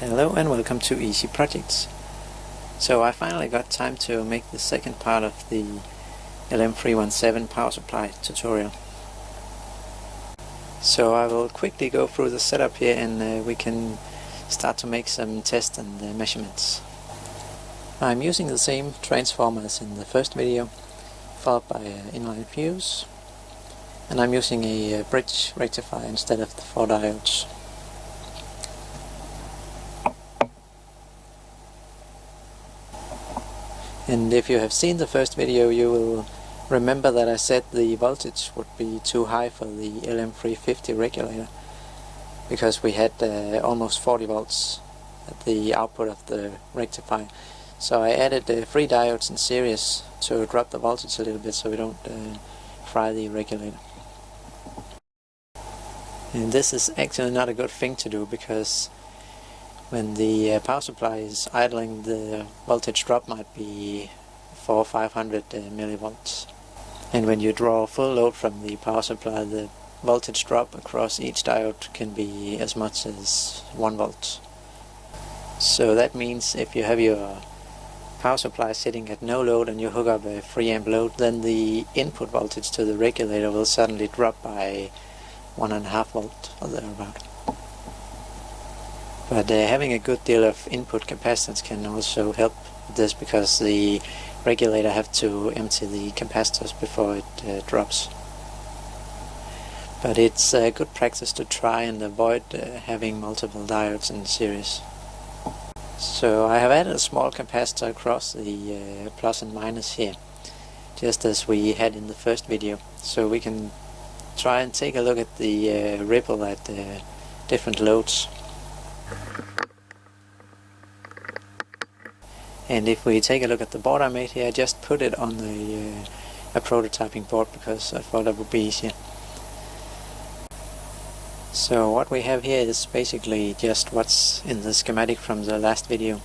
Hello and welcome to Easy Projects. So I finally got time to make the second part of the LM317 Power Supply tutorial. So I will quickly go through the setup here and we can start to make some tests and measurements. I'm using the same transformer as in the first video, followed by an inline fuse, and I'm using a bridge rectifier instead of the 4 diodes. And if you have seen the first video, you will remember that I said the voltage would be too high for the LM350 regulator, because we had almost 40 volts at the output of the rectifier. So I added 3 diodes in series to drop the voltage a little bit so we don't fry the regulator. And this is actually not a good thing to do, because when the power supply is idling, the voltage drop might be 400 or 500 millivolts. And when you draw full load from the power supply, the voltage drop across each diode can be as much as 1 volt. So that means if you have your power supply sitting at no load and you hook up a 3 amp load, then the input voltage to the regulator will suddenly drop by 1.5 volt or thereabout. But having a good deal of input capacitance can also help with this, because the regulator have to empty the capacitors before it drops. But it's a good practice to try and avoid having multiple diodes in series. So I have added a small capacitor across the plus and minus here, just as we had in the first video, so we can try and take a look at the ripple at different loads. And if we take a look at the board I made here, I just put it on a prototyping board because I thought that would be easier. So what we have here is basically just what's in the schematic from the last video.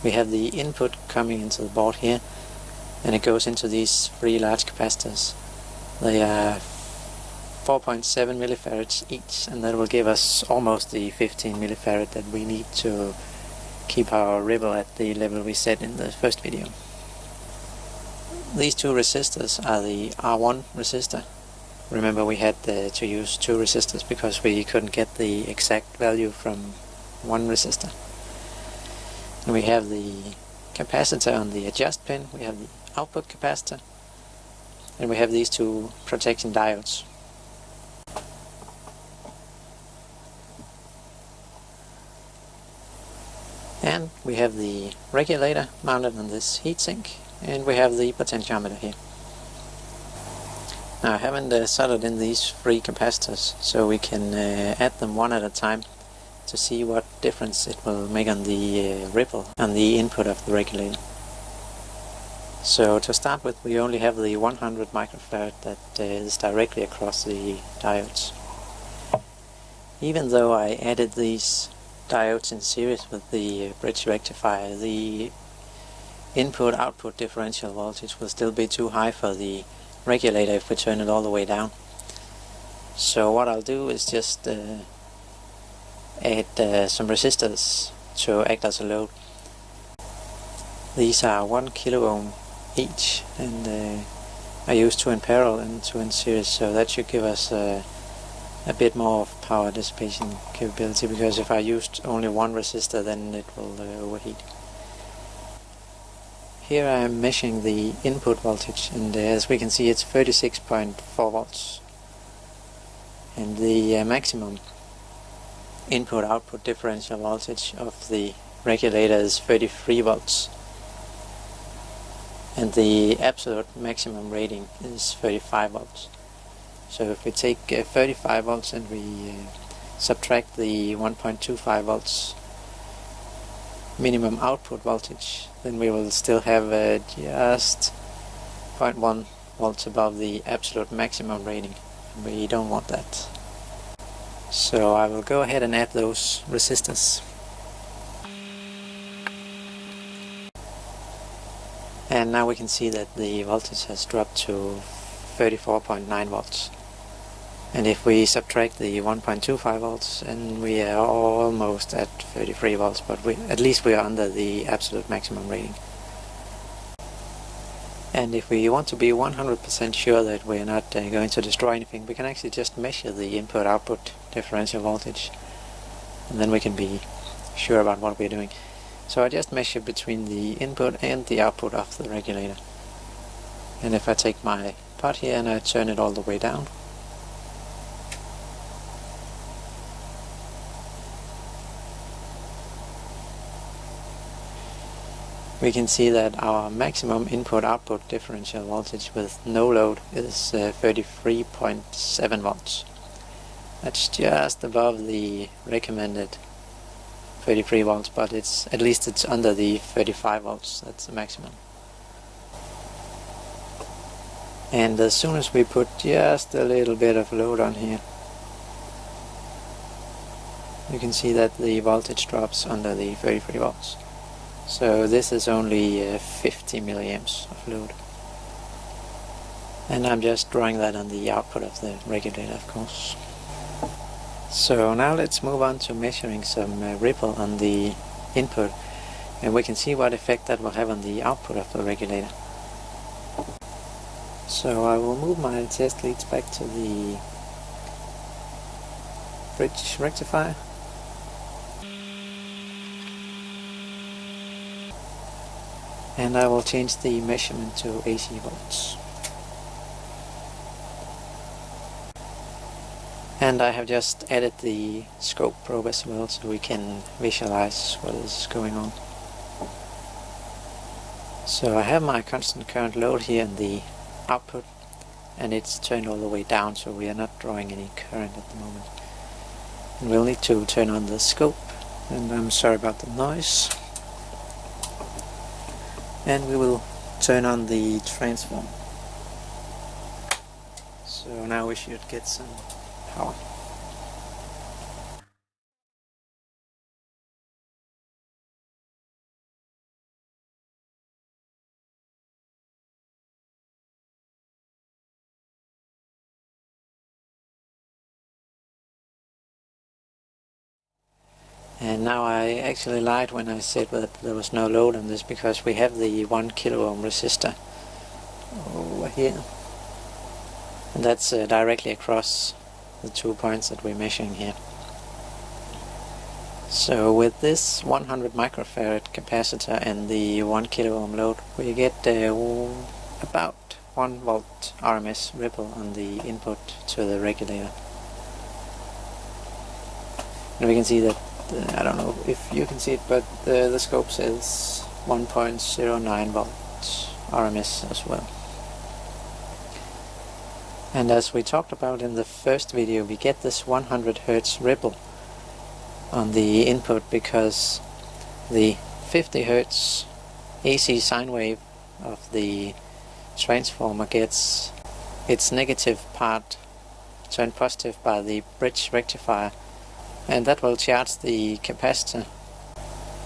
We have the input coming into the board here, and it goes into these 3 large capacitors. They are 4.7 millifarads each, and that will give us almost the 15 millifarad that we need to keep our ripple at the level we set in the first video. These 2 resistors are the R1 resistor. Remember, we had to use 2 resistors because we couldn't get the exact value from 1 resistor. And we have the capacitor on the adjust pin, we have the output capacitor, and we have these 2 protection diodes. And we have the regulator mounted on this heatsink, and we have the potentiometer here. Now I haven't soldered in these 3 capacitors, so we can add them one at a time to see what difference it will make on the ripple on the input of the regulator. So to start with, we only have the 100 microfarad that is directly across the diodes. Even though I added these diodes in series with the bridge rectifier, the input-output differential voltage will still be too high for the regulator if we turn it all the way down. So what I'll do is just add some resistors to act as a load. These are 1 kilo ohm each, and I use 2 in parallel and 2 in series, so that should give us a bit more of power dissipation capability, because if I used only 1 resistor, then it will overheat. Here I am measuring the input voltage, and as we can see, it's 36.4 volts. And the maximum input-output differential voltage of the regulator is 33 volts. And the absolute maximum rating is 35 volts. So if we take 35 volts and we subtract the 1.25 volts minimum output voltage, then we will still have just 0.1 volts above the absolute maximum rating. We don't want that. So I will go ahead and add those resistors. And now we can see that the voltage has dropped to 34.9 volts. And if we subtract the 1.25 volts, and we are almost at 33 volts, but at least we are under the absolute maximum rating. And if we want to be 100% sure that we are not going to destroy anything, we can actually just measure the input-output differential voltage, and then we can be sure about what we're doing. So I just measure between the input and the output of the regulator. And if I take my pot here and I turn it all the way down, we can see that our maximum input-output differential voltage with no load is 33.7 volts. That's just above the recommended 33 volts, but at least it's under the 35 volts. That's the maximum. And as soon as we put just a little bit of load on here, you can see that the voltage drops under the 33 volts. So this is only 50 milliamps of load. And I'm just drawing that on the output of the regulator, of course. So now let's move on to measuring some ripple on the input, and we can see what effect that will have on the output of the regulator. So I will move my test leads back to the bridge rectifier. And I will change the measurement to AC volts. And I have just added the scope probe as well, so we can visualize what is going on. So I have my constant current load here in the output, and it's turned all the way down, so we are not drawing any current at the moment. And we'll need to turn on the scope, and I'm sorry about the noise. And we will turn on the transform. So now we should get some power. And now I actually lied when I said that there was no load on this, because we have the 1 kilo ohm resistor over here, and that's directly across the 2 points that we're measuring here. So with this 100 microfarad capacitor and the 1 kilo ohm load, we get about 1 volt RMS ripple on the input to the regulator. And we can see that I don't know if you can see it, but the scope says 1.09 volts RMS as well. And as we talked about in the first video, we get this 100 Hertz ripple on the input because the 50 Hertz AC sine wave of the transformer gets its negative part turned positive by the bridge rectifier, and that will charge the capacitor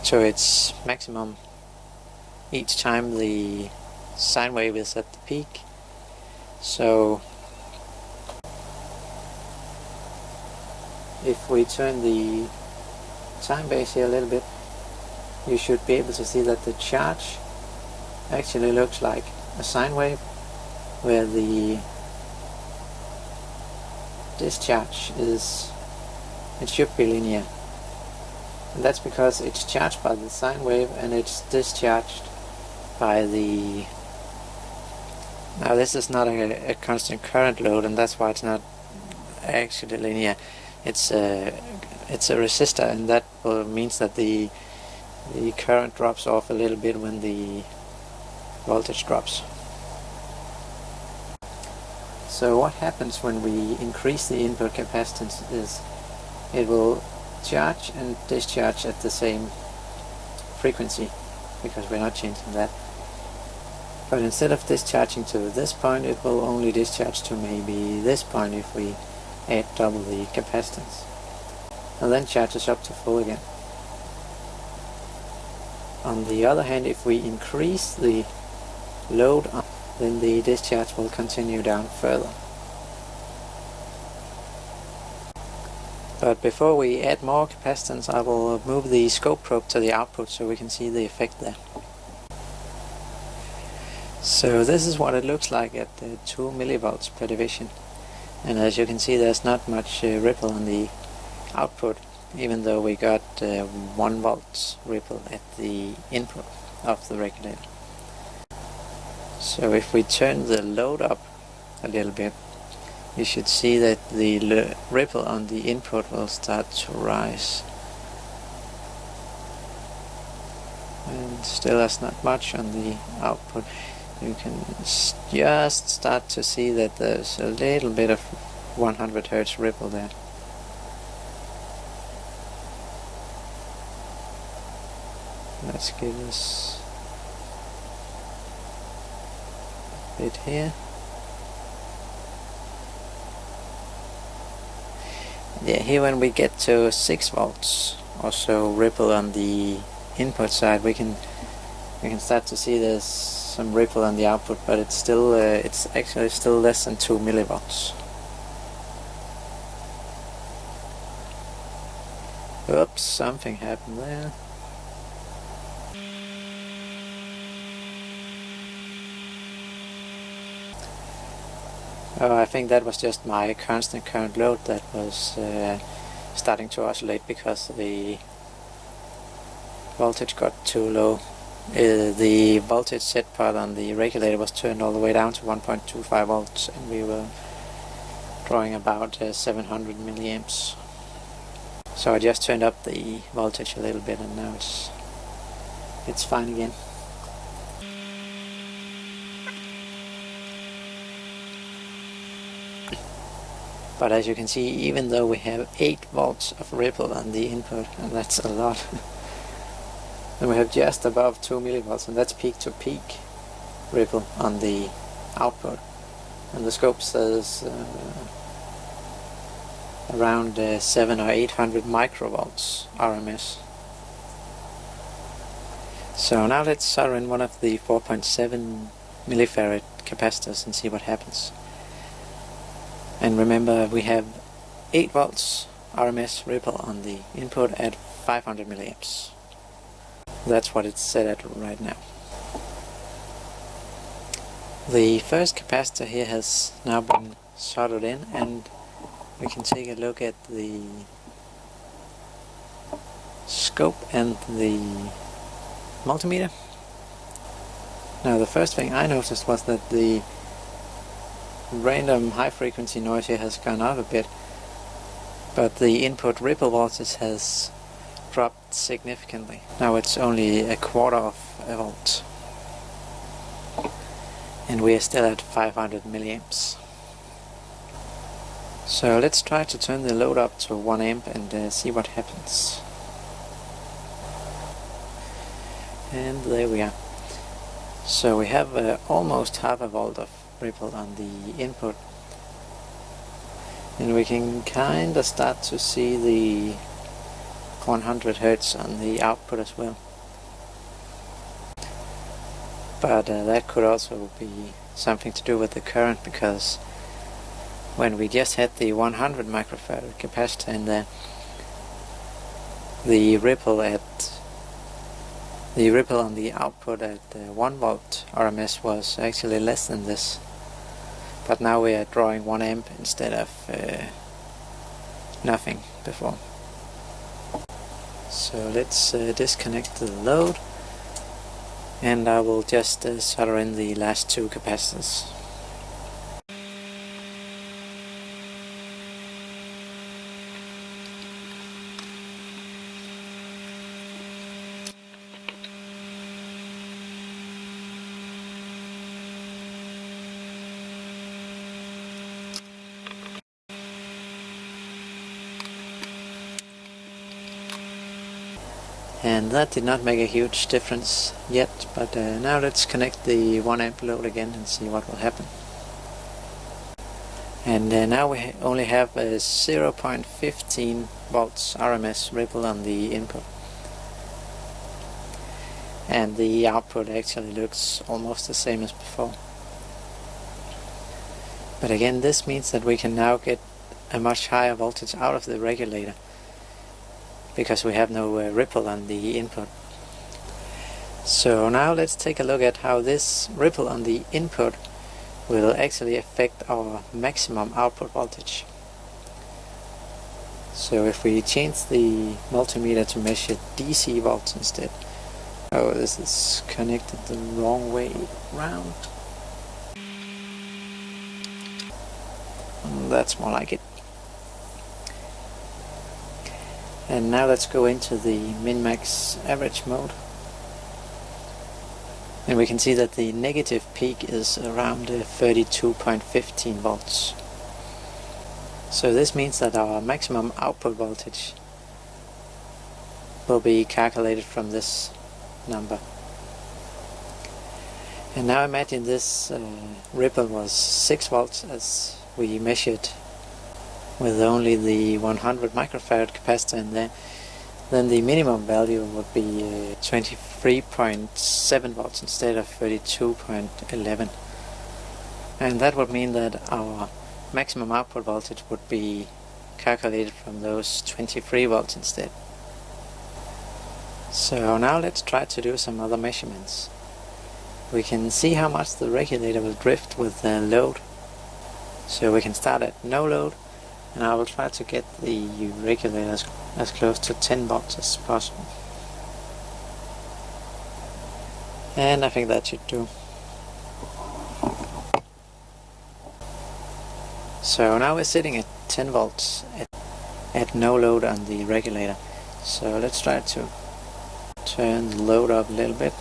to its maximum each time the sine wave is at the peak. So if we turn the time base here a little bit, you should be able to see that the charge actually looks like a sine wave, where the discharge it should be linear. And that's because it's charged by the sine wave and it's discharged by the... Now this is not a constant current load, and that's why it's not actually linear. It's a resistor, and that means that the current drops off a little bit when the voltage drops. So what happens when we increase the input capacitance is it will charge and discharge at the same frequency, because we're not changing that. But instead of discharging to this point, it will only discharge to maybe this point if we add double the capacitance, and then charges up to full again. On the other hand, if we increase the load, then the discharge will continue down further. But before we add more capacitance, I will move the scope probe to the output so we can see the effect there. So this is what it looks like at 2 millivolts per division, and as you can see there's not much ripple on the output, even though we got 1 volt ripple at the input of the regulator. So if we turn the load up a little bit, you should see that the ripple on the input will start to rise. And still there's not much on the output. You can just start to see that there's a little bit of 100 Hz ripple there. Let's give this a bit here. Yeah, here when we get to 6 volts or so ripple on the input side, we can start to see there's some ripple on the output, but it's still it's actually still less than 2 millivolts. Oops, something happened there. Oh, I think that was just my constant current load that was starting to oscillate because the voltage got too low. The voltage set part on the regulator was turned all the way down to 1.25 volts, and we were drawing about 700 milliamps. So I just turned up the voltage a little bit, and now it's fine again. But as you can see, even though we have 8 volts of ripple on the input, and that's a lot, and we have just above 2 millivolts, and that's peak to peak ripple on the output, and the scope says around 700 or 800 microvolts RMS. So now let's solder in one of the 4.7 millifarad capacitors and see what happens. And remember, we have 8 volts RMS ripple on the input at 500 milliamps. That's what it's set at right now. The first capacitor here has now been soldered in, and we can take a look at the scope and the multimeter. Now the first thing I noticed was that the random high frequency noise here has gone up a bit, but the input ripple voltage has dropped significantly. Now it's only 1/4 of a volt, and we are still at 500 milliamps. So let's try to turn the load up to 1 amp and see what happens. And there we are. So we have almost half a volt of ripple on the input, and we can kind of start to see the 100 Hz on the output as well. But that could also be something to do with the current, because when we just had the 100 microfarad capacitor in there, the ripple on the output at 1 volt RMS was actually less than this. But now we are drawing 1 amp instead of nothing before. So let's disconnect the load, and I will just solder in the last 2 capacitors. And that did not make a huge difference yet, but now let's connect the 1 amp load again and see what will happen. And now we only have a 0.15 volts RMS ripple on the input, and the output actually looks almost the same as before. But again, this means that we can now get a much higher voltage out of the regulator, because we have no ripple on the input. So now let's take a look at how this ripple on the input will actually affect our maximum output voltage. So if we change the multimeter to measure DC volts instead. Oh, this is connected the wrong way round. That's more like it. And now let's go into the min-max average mode. And we can see that the negative peak is around 32.15 volts. So this means that our maximum output voltage will be calculated from this number. And now imagine this ripple was 6 volts as we measured with only the 100 microfarad capacitor in there. Then the minimum value would be 23.7 volts instead of 32.11. And that would mean that our maximum output voltage would be calculated from those 23 volts instead. So now let's try to do some other measurements. We can see how much the regulator will drift with the load. So we can start at no load, and I will try to get the regulator as close to 10 volts as possible. And I think that should do. So now we're sitting at 10 volts at no load on the regulator. So let's try to turn the load up a little bit.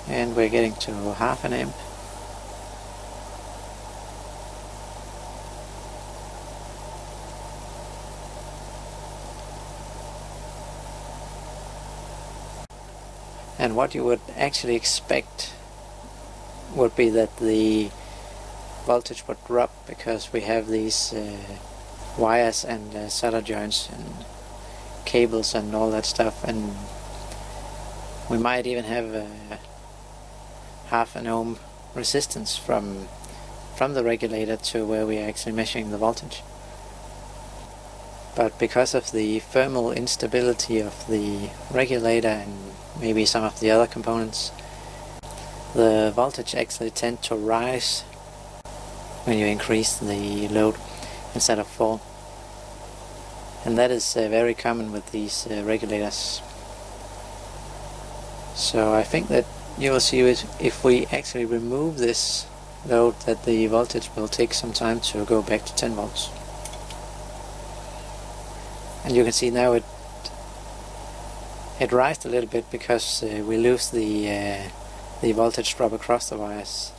And we're getting to half an amp. And what you would actually expect would be that the voltage would drop, because we have these wires and solder joints and cables and all that stuff, and we might even have half an ohm resistance from the regulator to where we are actually measuring the voltage. But because of the thermal instability of the regulator and maybe some of the other components, the voltage actually tends to rise when you increase the load instead of fall. And that is very common with these regulators. So I think that you will see if we actually remove this load that the voltage will take some time to go back to 10 volts. And you can see now it rised a little bit because we lose the voltage drop across the wires,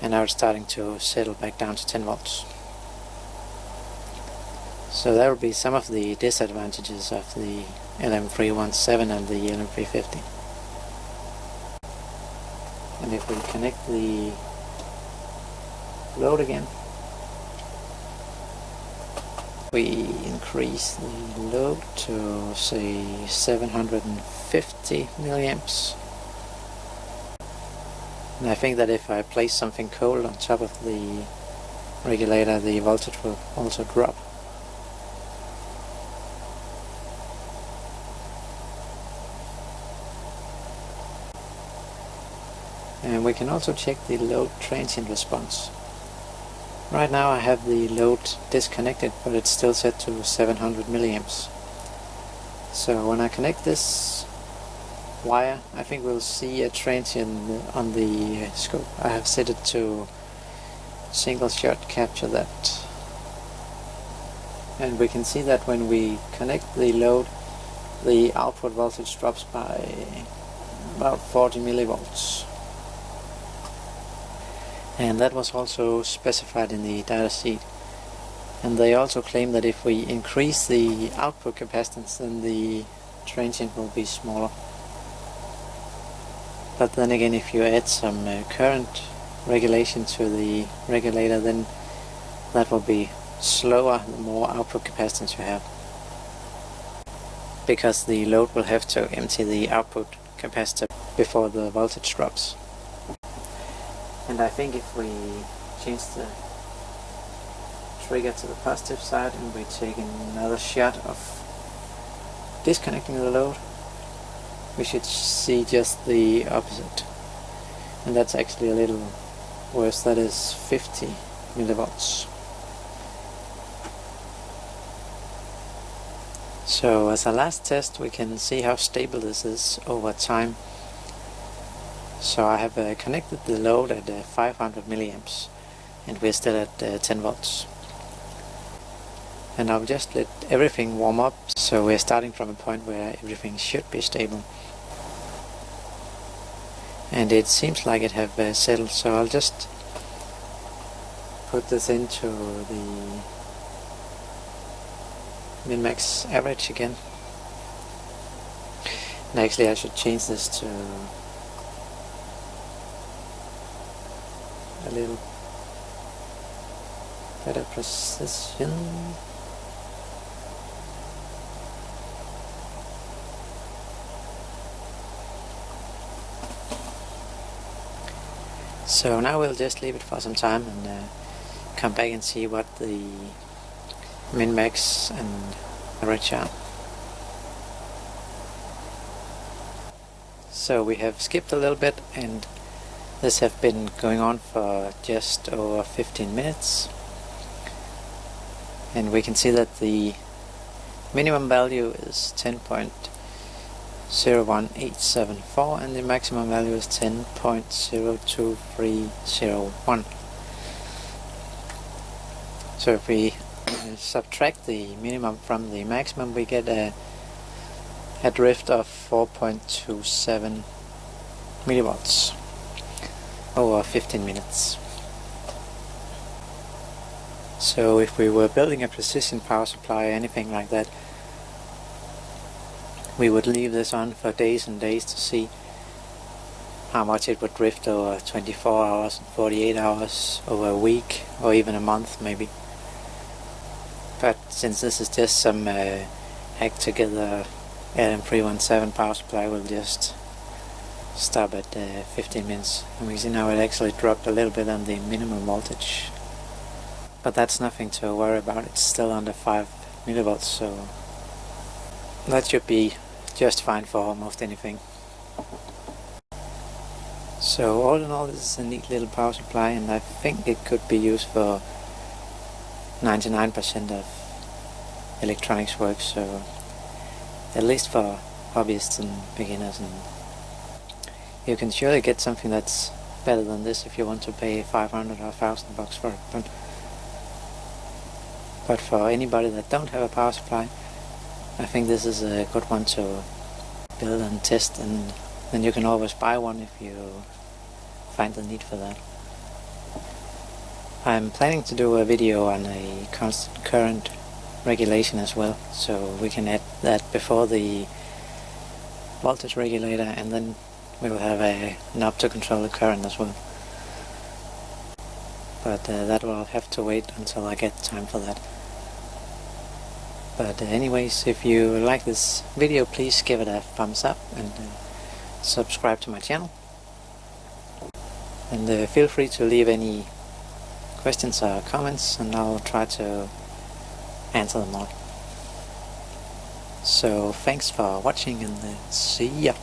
and now it's starting to settle back down to 10 volts. So that would be some of the disadvantages of the LM317 and the LM350. And if we connect the load again, we increase the load to say 750 milliamps. And I think that if I place something cold on top of the regulator, the voltage will also drop. And we can also check the load transient response. Right now I have the load disconnected, but it's still set to 700 milliamps. So when I connect this wire, I think we'll see a transient on the scope. I have set it to single shot capture that. And we can see that when we connect the load, the output voltage drops by about 40 millivolts. And that was also specified in the data sheet. And they also claim that if we increase the output capacitance, then the transient will be smaller. But then again, if you add some current regulation to the regulator, then that will be slower the more output capacitance you have. because the load will have to empty the output capacitor before the voltage drops. And I think if we change the trigger to the positive side and we take another shot of disconnecting the load, we should see just the opposite. And that's actually a little worse. That is 50 millivolts. So as a last test, we can see how stable this is over time. So I have connected the load at 500 milliamps and we're still at 10 volts. And I'll just let everything warm up, so we're starting from a point where everything should be stable. And it seems like it have settled, so I'll just put this into the min-max average again. And actually I should change this to a little better precision. So now we'll just leave it for some time and come back and see what the min-max and average are. So we have skipped a little bit, and this have been going on for just over 15 minutes. And we can see that the minimum value is 10.01874 and the maximum value is 10.02301. So if we subtract the minimum from the maximum, we get a drift of 4.27 millivolts over 15 minutes. So if we were building a precision power supply or anything like that, we would leave this on for days and days to see how much it would drift over 24 hours, 48 hours, over a week, or even a month maybe. But since this is just some hacked together LM317 power supply, we'll just stop at 15 minutes. And we see now it actually dropped a little bit on the minimum voltage. But that's nothing to worry about, it's still under 5 millivolts, so that should be just fine for almost anything. So all in all, this is a neat little power supply, and I think it could be used for 99% of electronics work, so at least for hobbyists and beginners. And you can surely get something that's better than this if you want to pay 500 or 1,000 bucks for it. But for anybody that don't have a power supply, I think this is a good one to build and test, and then you can always buy one if you find the need for that. I'm planning to do a video on a constant current regulation as well, so we can add that before the voltage regulator, and then we will have a knob to control the current as well. But that will have to wait until I get time for that. But anyways, if you like this video, please give it a thumbs up and subscribe to my channel. And feel free to leave any questions or comments, and I'll try to answer them all. So thanks for watching, and see ya!